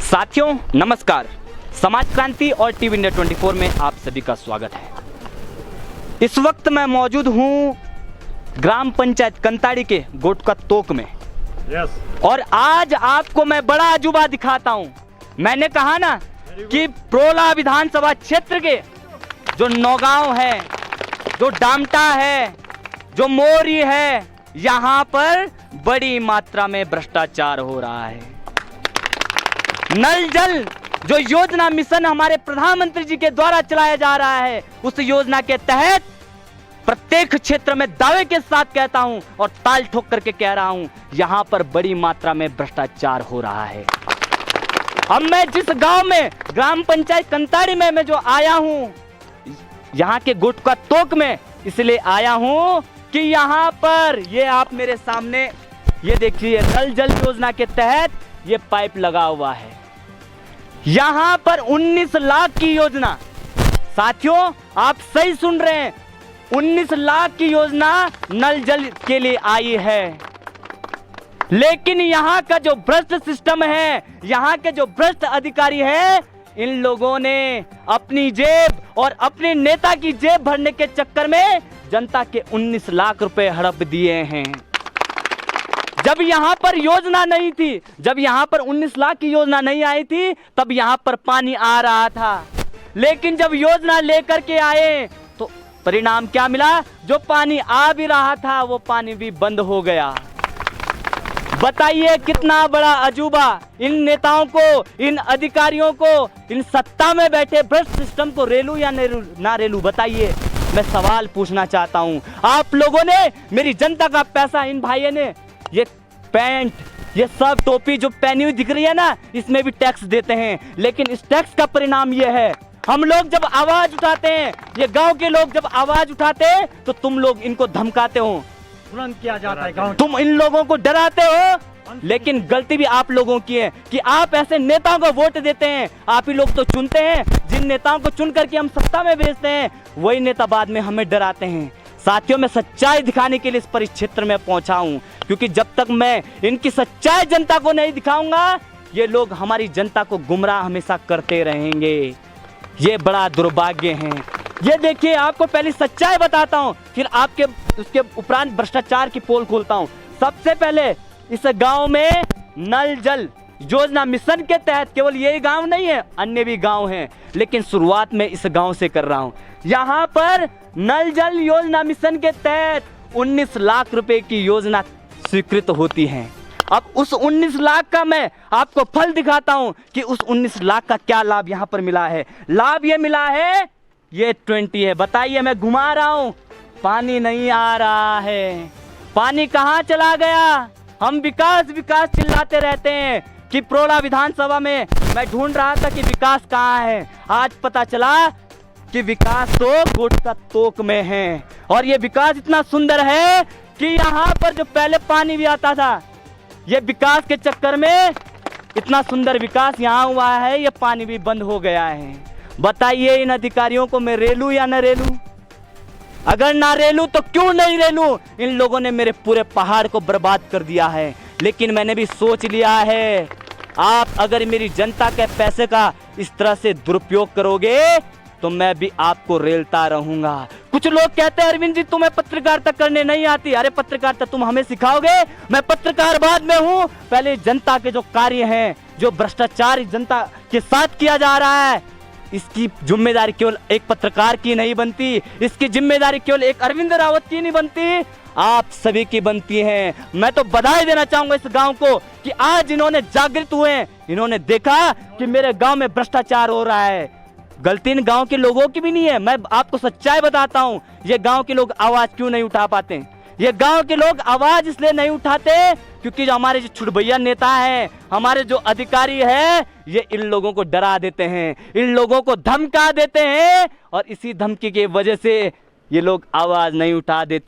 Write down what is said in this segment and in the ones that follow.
साथियों नमस्कार, समाज क्रांति और टीवी इंडिया 24 में आप सभी का स्वागत है। इस वक्त मैं मौजूद हूँ ग्राम पंचायत कंताड़ी के गोटका तोक में। और आज आपको मैं बड़ा अजूबा दिखाता हूँ। मैंने कहा ना कि प्रोला विधानसभा क्षेत्र के जो नौगांव है, जो डामटा है, जो मोरी है, यहाँ पर बड़ी मात्रा में भ्रष्टाचार हो रहा है। नल जल जो योजना मिशन हमारे प्रधानमंत्री जी के द्वारा चलाया जा रहा है, उस योजना के तहत प्रत्येक क्षेत्र में दावे के साथ कहता हूं और ताल ठोक करके कह रहा हूं, यहां पर बड़ी मात्रा में भ्रष्टाचार हो रहा है। अब मैं जिस गांव में ग्राम पंचायत कंताड़ी में मैं जो आया हूं, यहां के गोटका तोक में इसलिए आया हूं कि यहां पर ये आप मेरे सामने ये देखिए, नल जल योजना के तहत ये पाइप लगा हुआ है। यहां पर 19 लाख की योजना, साथियों आप सही सुन रहे हैं, 19 लाख की योजना नल जल के लिए आई है। लेकिन यहां का जो भ्रष्ट सिस्टम है, यहां के जो भ्रष्ट अधिकारी है, इन लोगों ने अपनी जेब और अपने नेता की जेब भरने के चक्कर में जनता के 19 लाख रुपए हड़प दिए हैं। जब यहाँ पर योजना नहीं थी, जब यहाँ पर 19 लाख की योजना नहीं आई थी, तब यहाँ पर पानी आ रहा था। लेकिन जब योजना लेकर के आए तो परिणाम क्या मिला? जो पानी आ भी रहा था वो पानी भी बंद हो गया। बताइए कितना बड़ा अजूबा। इन नेताओं को, इन अधिकारियों को, इन सत्ता में बैठे भ्रष्ट सिस्टम को रेलू या ना रेलू, बताइए। मैं सवाल पूछना चाहता हूं। आप लोगों ने, मेरी जनता का पैसा, इन भाइयों ने ये पैंट, ये सब टोपी जो पहनी हुई दिख रही है ना, इसमें भी टैक्स देते हैं। लेकिन इस टैक्स का परिणाम ये है, हम लोग जब आवाज उठाते हैं, ये गांव के लोग जब आवाज उठाते हैं, तो तुम लोग इनको धमकाते हो, तुरंत किया जाता है गांव, तुम इन लोगों को डराते हो। लेकिन गलती भी आप लोगों की है कि आप ऐसे नेताओं को वोट देते हैं। आप ही लोग तो चुनते हैं, जिन नेताओं को चुन करके हम सत्ता में भेजते हैं, वही नेता बाद में हमें डराते हैं। साथियों मैं सच्चाई दिखाने के लिए इस परिक्षेत्र में पहुंचा हूं, क्योंकि जब तक मैं इनकी सच्चाई जनता को नहीं दिखाऊंगा, ये लोग हमारी जनता को गुमराह हमेशा करते रहेंगे। ये बड़ा दुर्भाग्य है। ये देखिए, आपको पहले सच्चाई बताता हूं, फिर आपके उसके उपरांत भ्रष्टाचार की पोल खोलता हूं। सबसे पहले इस गांव में नल जल योजना मिशन के तहत केवल यही गांव नहीं है, अन्य भी गांव हैं, लेकिन शुरुआत में इस गांव से कर रहा हूं। यहां पर नल जल योजना मिशन के तहत 19 लाख रुपए की योजना स्वीकृत होती है। अब उस 19 लाख का मैं आपको फल दिखाता हूं कि उस 19 लाख का क्या लाभ यहां पर मिला है। लाभ ये मिला है, ये 20 है। बताइए, मैं घुमा रहा हूं, पानी नहीं आ रहा है। पानी कहां चला गया? हम विकास विकास चिल्लाते रहते हैं कि प्रोला विधानसभा में मैं ढूंढ रहा था कि विकास कहाँ है। आज पता चला कि विकास तो गोटका तोक में है। और ये विकास इतना सुंदर है कि यहाँ पर जो पहले पानी भी आता था, ये विकास के चक्कर में इतना सुंदर विकास यहाँ हुआ है, ये पानी भी बंद हो गया है। बताइए, इन अधिकारियों को मैं रेलू या न रेलू? अगर ना रेलू तो क्यों नहीं रेलू? इन लोगों ने मेरे पूरे पहाड़ को बर्बाद कर दिया है। लेकिन मैंने भी सोच लिया है, आप अगर मेरी जनता के पैसे का इस तरह से दुरुपयोग करोगे तो मैं भी आपको रेलता रहूंगा। कुछ लोग कहते हैं, अरविंद जी तुम्हें पत्रकारिता करने नहीं आती। अरे पत्रकारिता तुम हमें सिखाओगे? मैं पत्रकार बाद में हूँ। पहले जनता के जो कार्य हैं, जो भ्रष्टाचार जनता के साथ किया जा रहा है, इसकी जिम्मेदारी केवल एक पत्रकार की नहीं बनती, इसकी जिम्मेदारी केवल एक अरविंद रावत की नहीं बनती, आप सभी की बनती है। मैं तो बधाई देना चाहूंगा इस गांव को कि आज इन्होंने जागृत हुए, इन्होंने देखा कि मेरे गांव में भ्रष्टाचार हो रहा है। गलती इन गांव के लोगों की भी नहीं है, मैं आपको सच्चाई बताता हूं। ये गांव के लोग आवाज क्यों नहीं उठा पाते? ये गांव के लोग आवाज इसलिए नहीं उठाते क्योंकि जो हमारे जो छुटभैया नेता हैं, हमारे जो अधिकारी हैं, ये इन लोगों को डरा देते हैं, इन लोगों को धमका देते हैं, और इसी धमकी की वजह से ये लोग आवाज नहीं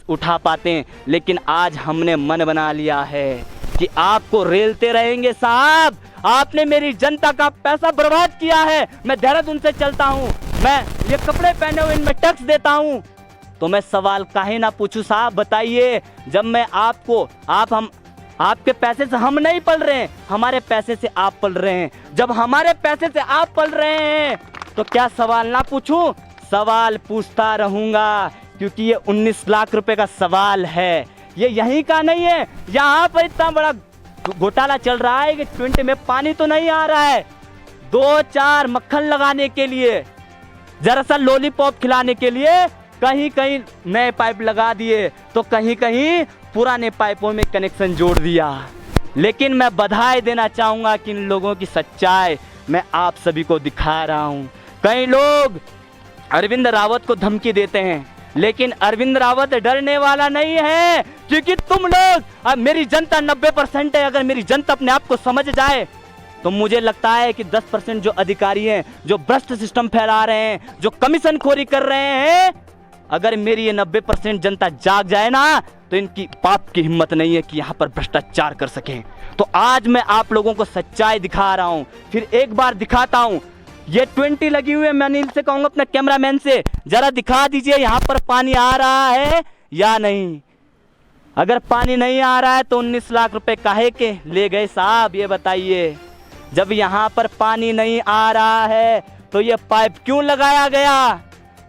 उठा पाते। लेकिन आज हमने मन बना लिया है कि आपको रेलते रहेंगे साहब। आपने मेरी जनता का पैसा बर्बाद किया है। मैं देहरादून से चलता हूँ, मैं ये कपड़े पहने हुए इनमें टैक्स देता हूँ, तो मैं सवाल काहे ना पूछूं साहब? बताइए, जब मैं आपको हम आपके पैसे से हम नहीं पल रहे हैं, हमारे पैसे से आप पल रहे हैं। जब हमारे पैसे से आप पल रहे हैं तो क्या सवाल ना पूछूं? सवाल पूछता रहूंगा, क्योंकि ये 19 लाख रुपए का सवाल है। ये यहीं का नहीं है, यहाँ पर इतना बड़ा घोटाला चल रहा है कि 20 में पानी तो नहीं आ रहा है, 2-4 मक्खन लगाने के लिए, जरा सा लॉलीपॉप खिलाने के लिए कहीं कहीं नए पाइप लगा दिए, तो कहीं कहीं पुराने पाइपों में कनेक्शन जोड़ दिया। लेकिन मैं बधाई देना चाहूंगा कि इन लोगों की सच्चाई मैं आप सभी को दिखा रहा हूं। कई लोग अरविंद रावत को धमकी देते हैं, लेकिन अरविंद रावत डरने वाला नहीं है, क्योंकि तुम लोग, अब मेरी जनता 90% है, अगर मेरी जनता अपने आप को समझ जाए तो मुझे लगता है कि 10% जो अधिकारी हैं, जो भ्रष्ट सिस्टम फैला रहे हैं, जो कमीशन खोरी कर रहे हैं, अगर मेरी ये 90% जनता जाग जाए ना, तो इनकी पाप की हिम्मत नहीं है कि यहाँ पर भ्रष्टाचार कर सकें। तो आज मैं आप लोगों को सच्चाई दिखा रहा हूँ, फिर एक बार दिखाता हूँ। ये 20 लगी हुई है, मैं अनिल से कहूँगा अपने कैमरामैन से, जरा दिखा दीजिए यहाँ पर पानी आ रहा है या नहीं। अगर पानी नहीं आ रहा है तो 19 लाख रुपए काहे के ले गए साहब, ये बताइए। जब यहाँ पर पानी नहीं आ रहा है तो ये पाइप क्यों लगाया गया?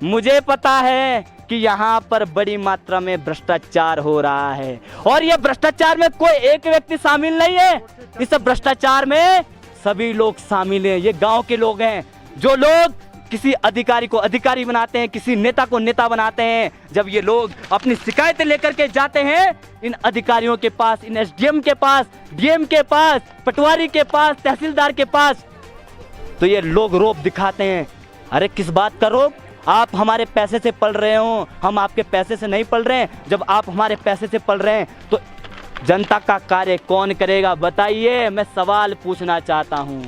मुझे पता है कि यहाँ पर बड़ी मात्रा में भ्रष्टाचार हो रहा है, और ये भ्रष्टाचार में कोई एक व्यक्ति शामिल नहीं है, इस भ्रष्टाचार में सभी लोग शामिल हैं। ये गांव के लोग हैं, जो लोग किसी अधिकारी को अधिकारी बनाते हैं, किसी नेता को नेता बनाते हैं। जब ये लोग अपनी शिकायतें लेकर के जाते हैं इन अधिकारियों के पास, इन एसडीएम के पास, डीएम के पास, पटवारी के पास, तहसीलदार के पास, तो ये लोग रोब दिखाते हैं। अरे किस बात का रोब? आप हमारे पैसे से पल रहे हो, हम आपके पैसे से नहीं पल रहे हैं। जब आप हमारे पैसे से पल रहे हैं तो जनता का कार्य कौन करेगा बताइए? मैं सवाल पूछना चाहता हूं।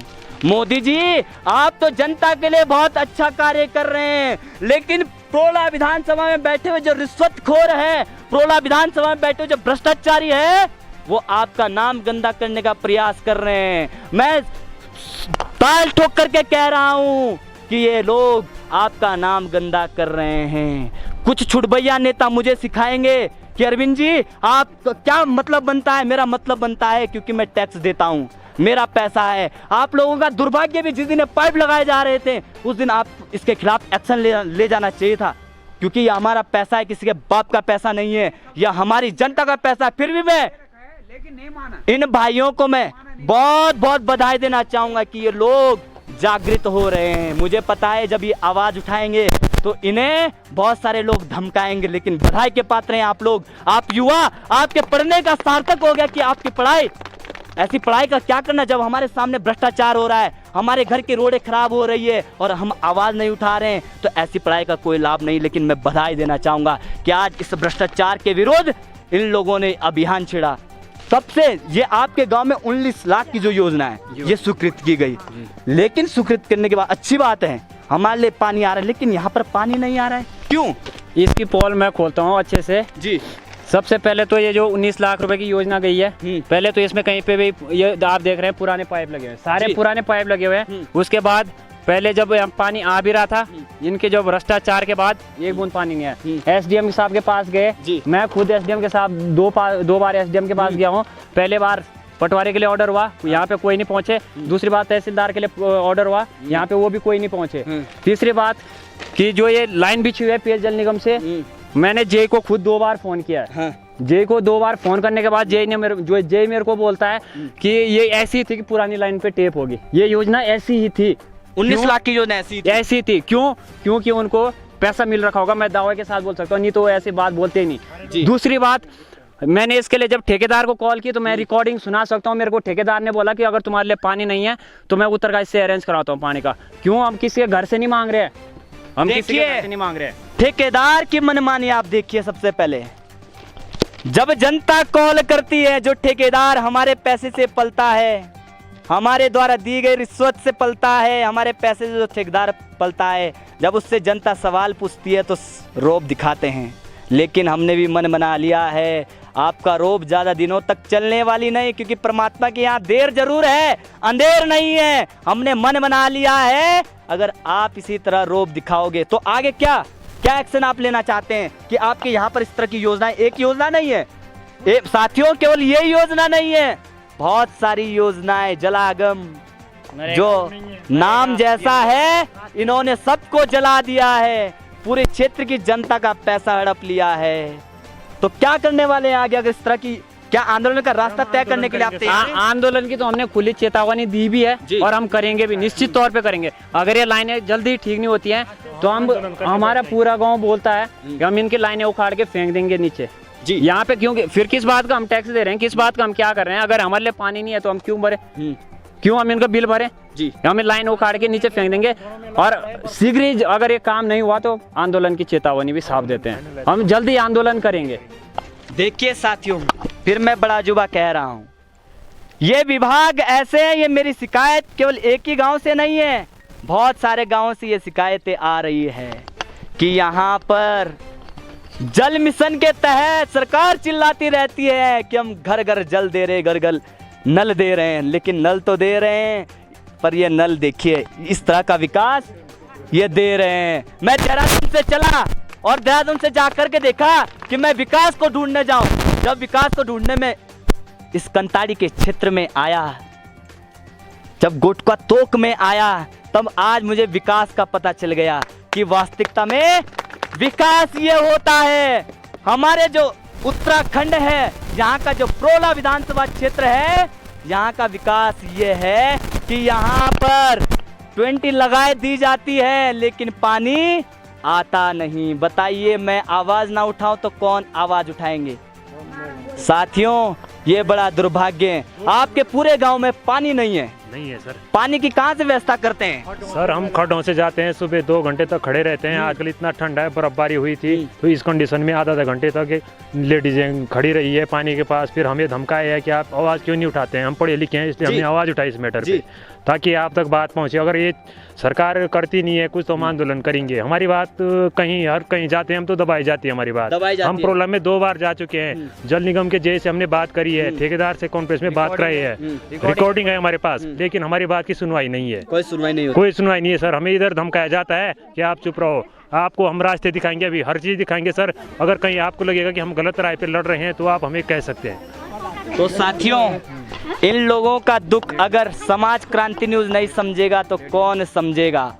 मोदी जी, आप तो जनता के लिए बहुत अच्छा कार्य कर रहे हैं, लेकिन प्रोला विधानसभा में बैठे हुए जो रिश्वतखोर है, प्रोला विधानसभा में बैठे हुए जो भ्रष्टाचारी है, वो आपका नाम गंदा करने का प्रयास कर रहे हैं। मैं ताल ठोक करके कह रहा हूं कि ये लोग आपका नाम गंदा कर रहे हैं। कुछ छुटभैया नेता मुझे सिखाएंगे कि अरविंद जी आप क्या मतलब बनता है। मेरा मतलब बनता है क्योंकि मैं टैक्स देता हूं, मेरा पैसा है। आप लोगों का दुर्भाग्य भी, जिस दिन पाइप लगाए जा रहे थे उस दिन आप इसके खिलाफ एक्शन ले जाना चाहिए था, क्योंकि ये हमारा पैसा है, किसी के बाप का पैसा नहीं है, यह हमारी जनता का पैसा है। फिर भी मैं लेकिन नहीं माना। इन भाइयों को मैं बहुत बहुत बधाई देना चाहूंगा कि ये लोग जागृत हो रहे हैं। मुझे पता है जब ये आवाज उठाएंगे तो इन्हें बहुत सारे लोग धमकाएंगे, लेकिन बधाई के पात्र हैं आप लोग। आप युवा, आपके पढ़ने का सार्थक हो गया कि आपकी पढ़ाई, ऐसी पढ़ाई का क्या करना जब हमारे सामने भ्रष्टाचार हो रहा है, हमारे घर की रोडें खराब हो रही है और हम आवाज नहीं उठा रहे हैं, तो ऐसी पढ़ाई का कोई लाभ नहीं। लेकिन मैं बधाई देना चाहूंगा कि आज इस भ्रष्टाचार के विरुद्ध इन लोगों ने अभियान छेड़ा। तब से ये आपके गांव में 19 लाख की जो योजना है ये स्वीकृत की गई, लेकिन स्वीकृत करने के बाद अच्छी बात है हमारे लिए पानी आ रहा है, लेकिन यहाँ पर पानी नहीं आ रहा है, क्यों? इसकी पोल मैं खोलता हूँ अच्छे से जी। सबसे पहले तो ये जो 19 लाख रुपए की योजना गई है, पहले तो इसमें कहीं पे भी ये आप देख रहे हैं पुराने पाइप लगे हुए हैं, सारे पुराने पाइप लगे हुए हैं। उसके बाद पहले जब पानी आ भी रहा था, इनके जो भ्रष्टाचार के बाद एक बूंद पानी नहीं आया। एसडीएम साहब के पास गए, मैं खुद एसडीएम के साथ दो बार एसडीएम के पास गया हूँ। पहले बार पटवारी के लिए ऑर्डर हुआ, यहाँ पे कोई नहीं पहुंचे। दूसरी बात तहसीलदार के लिए ऑर्डर हुआ, यहाँ पे वो भी कोई नहीं पहुंचे। तीसरी बात कि जो ये लाइन बिछी हुई है पेयजल निगम से, मैंने जे को खुद 2 बार फोन किया है। जे को 2 बार फोन करने के बाद जे मेरे को बोलता है कि ये ऐसी थी कि पुरानी लाइन पे टेप होगी, ये योजना ऐसी ही थी। 19 लाख की योजना ऐसी थी। क्यों? क्योंकि उनको पैसा मिल रखा होगा, मैं दावे के साथ बोल सकता हूँ, नहीं तो ऐसी बात बोलते ही नहीं। दूसरी बात, मैंने इसके लिए जब ठेकेदार को कॉल की तो मैं रिकॉर्डिंग सुना सकता हूँ। मेरे को ठेकेदार ने बोला कि अगर तुम्हारे लिए पानी नहीं है तो मैं उत्तरकाशी से अरेंज कराता हूँ पानी का। क्यों? हम किसी के घर से नहीं मांग रहे हैं, हम किसी के घर से नहीं मांग रहे हैं। ठेकेदार की मनमानी आप देखिए। सबसे पहले जब जनता कॉल करती है, जो ठेकेदार हमारे पैसे से पलता है, हमारे द्वारा दी गई रिश्वत से पलता है, हमारे पैसे से जो ठेकेदार पलता है, जब उससे जनता सवाल पूछती है तो रोब दिखाते हैं। लेकिन हमने भी मन बना लिया है, आपका रोब ज़्यादा दिनों तक चलने वाली नहीं, क्योंकि परमात्मा के यहाँ देर जरूर है, अंधेर नहीं है। हमने मन बना लिया है, अगर आप इसी तरह रोब दिखाओगे तो आगे क्या एक्शन आप लेना चाहते हैं? कि आपके यहाँ पर इस तरह की योजनाएं, एक योजना नहीं है, साथियों केवल ये योजना नहीं है, बहुत सारी योजनाएं जलागम जो नाम जैसा है, इन्होंने सबको जला दिया है, पूरे क्षेत्र की जनता का पैसा हड़प लिया है। तो क्या करने वाले हैं आगे? अगर इस तरह की क्या आंदोलन का रास्ता तय करने के लिए आप तैयार हैं? आंदोलन की तो हमने खुली चेतावनी दी भी है और हम करेंगे भी, निश्चित तौर पे करेंगे। अगर ये लाइनें जल्दी ठीक नहीं होती हैं तो हमारा पूरा गांव बोलता है कि हम इनकी लाइनें उखाड़ के फेंक देंगे नीचे जी। यहाँ पे क्योंकि फिर किस बात का हम टैक्स दे रहे हैं, किस बात का हम क्या कर रहे हैं? अगर हमारे लिए पानी नहीं है तो हम क्यों भरे, क्यों हम इनका बिल भरे जी? हमें लाइन उखाड़ के नीचे फेंक देंगे। और शीघ्र ही अगर ये काम नहीं हुआ तो आंदोलन की चेतावनी भी साफ देते हैं, हम जल्दी आंदोलन करेंगे। देखिए साथियों, फिर मैं बड़ा जुबा कह रहा हूँ, ये विभाग ऐसे हैं, ये मेरी शिकायत केवल एक ही गांव से नहीं है, बहुत सारे गांवों से ये शिकायतें आ रही है कि यहाँ पर जल मिशन के तहत सरकार चिल्लाती रहती है कि हम घर घर जल दे रहे, घर घर नल दे रहे हैं, लेकिन नल तो दे रहे हैं पर ये नल देखिए इस तरह का विकास ये दे रहे हैं। मैं देहरादून से चला और देहरादून से जाकर के देखा कि मैं विकास को ढूंढने जाऊं, जब विकास को ढूंढने में इस कंताड़ी के क्षेत्र में आया, जब गुटका तोक में आया, तब आज मुझे विकास का पता चल गया कि वास्तविकता में विकास ये होता है। हमारे जो उत्तराखंड है, यहाँ का जो प्रोला विधानसभा क्षेत्र है, यहाँ का विकास ये है कि यहाँ पर 20 लगाए दी जाती है लेकिन पानी आता नहीं। बताइए, मैं आवाज ना उठाऊं तो कौन आवाज उठाएंगे? साथियों, ये बड़ा दुर्भाग्य है, आपके पूरे गांव में पानी नहीं है। नहीं है सर। पानी की कहाँ से व्यवस्था करते हैं? सर हम खड्डों से जाते हैं, सुबह 2 घंटे तक खड़े रहते हैं। आजकल इतना ठंडा है, बर्फबारी हुई थी तो इस कंडीशन में आधा घंटे तक लेडीजें खड़ी रही है पानी के पास। फिर हमें धमकाया है कि आप आवाज़ क्यों नहीं उठाते हैं, हम पढ़े लिखे हैं इसलिए हमने आवाज़ उठाई इस मैटर पे, ताकि आप तक बात पहुंचे। अगर ये सरकार करती नहीं है कुछ तो हम आंदोलन करेंगे। हमारी बात कहीं हर कहीं जाते हैं हम तो दबाई जाती है हमारी बात। हम प्रॉब्लम में 2 बार जा चुके हैं, जल निगम के जय से हमने बात करी है, ठेकेदार से कॉन्फ्रेंस में बात कराई है, रिकॉर्डिंग है हमारे पास, लेकिन हमारी बात की सुनवाई नहीं है। कोई सुनवाई नहीं, कोई सुनवाई नहीं है सर। हमें इधर धमकाया जाता है कि आप चुप रहो, आपको हम रास्ते दिखाएंगे, अभी हर चीज़ दिखाएंगे सर। अगर कहीं आपको लगेगा कि हम गलत राय पे लड़ रहे हैं तो आप हमें कह सकते हैं। तो साथियों, इन लोगों का दुख अगर समाज क्रांति न्यूज़ नहीं समझेगा तो कौन समझेगा?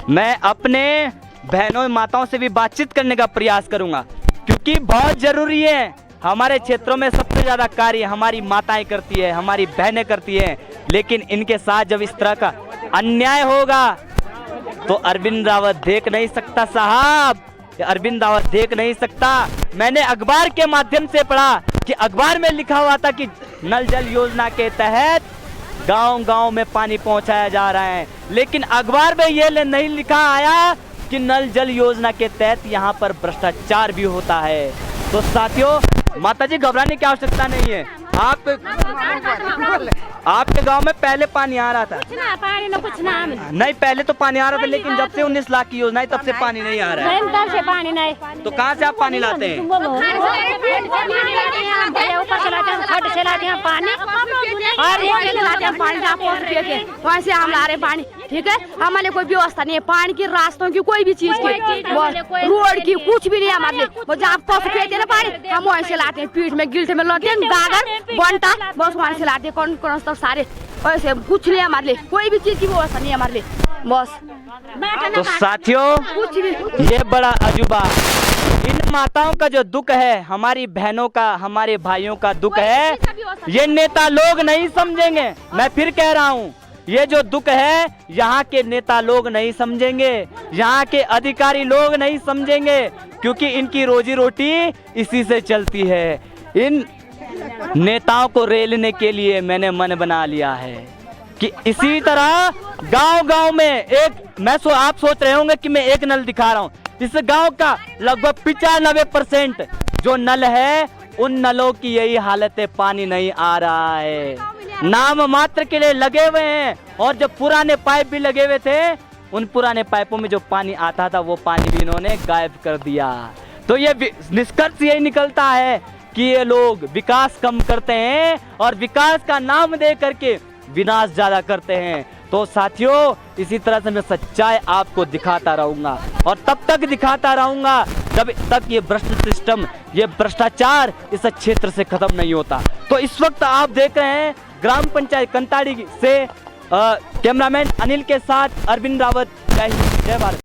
मैं अपने बहनों माताओं से भी बातचीत करने का प्रयास करूंगा, क्योंकि बहुत जरूरी है। हमारे क्षेत्रों में सबसे ज़्यादा कार्य हमारी माताएं करती है, हमारी बहनें करती हैं, लेकिन इनके साथ जब इस तरह का अन्याय होगा तो अरविंद रावत देख नहीं सकता साहब, अरविंद रावत देख नहीं सकता। मैंने अखबार के माध्यम से पढ़ा कि अखबार में लिखा हुआ था कि नल जल योजना के तहत गांव-गांव में पानी पहुंचाया जा रहा है, लेकिन अखबार में ये नहीं लिखा आया कि नल जल योजना के तहत यहां पर भ्रष्टाचार भी होता है। तो साथियों, माताजी घबराने की आवश्यकता नहीं है। आपके गांव में पहले पानी आ रहा था? कुछ ना नहीं, पहले तो पानी आ रहा था, लेकिन जब से 19 लाख की योजना है तब से पानी नहीं आ रहा है। तब से पानी नहीं। तो कहाँ से आप पानी लाते हैं? ऊपर से लाते हैं, खड्ड से लाते हैं पानी, और लाते हैं पानी वहाँ से हम ला रहे हैं पानी। ठीक है, हमारे कोई व्यवस्था नहीं है पानी की, रास्तों की, कोई भी चीज की, रोड की कुछ भी नहीं है हमारे। वो जहाँ पशु पीते ना पानी, हम वहीं से लाते हैं, पीठ में गिल्ट में लाते हैं, गागर बंटा बस वहाँ से लाते हैं। कौन तक सारे ऐसे कुछ नहीं हमारे लिए, कोई भी चीज की व्यवस्था नहीं है हमारे लिए बस। तो साथियों, कुछ भी ये बड़ा अजूबा, इन माताओं का जो दुख है, हमारी बहनों का, हमारे भाइयों का दुख है, ये नेता लोग नहीं समझेंगे। मैं फिर कह रहा हूँ, ये जो दुख है यहाँ के नेता लोग नहीं समझेंगे, यहाँ के अधिकारी लोग नहीं समझेंगे, क्योंकि इनकी रोजी रोटी इसी से चलती है। इन नेताओं को रेलने के लिए मैंने मन बना लिया है कि इसी तरह गांव-गांव में एक आप सोच रहे होंगे कि मैं एक नल दिखा रहा हूँ। इस गांव का लगभग 95% जो नल है, उन नलों की यही हालत है, पानी नहीं आ रहा है, नाम मात्र के लिए लगे हुए हैं। और जो पुराने पाइप भी लगे हुए थे, उन पुराने पाइपों में जो पानी आता था वो पानी भी इन्होंने गायब कर दिया। तो ये निष्कर्ष यही निकलता है कि ये लोग विकास कम करते हैं और विकास का नाम दे करके विनाश ज्यादा करते हैं। तो साथियों, इसी तरह से मैं सच्चाई आपको दिखाता रहूंगा और तब तक दिखाता रहूंगा जब तक ये भ्रष्ट सिस्टम, ये भ्रष्टाचार इस क्षेत्र से खत्म नहीं होता। तो इस वक्त आप देख रहे हैं ग्राम पंचायत कंताड़ी से कैमरामैन अनिल के साथ अरविंद रावत। जय हिंद, जय भारत।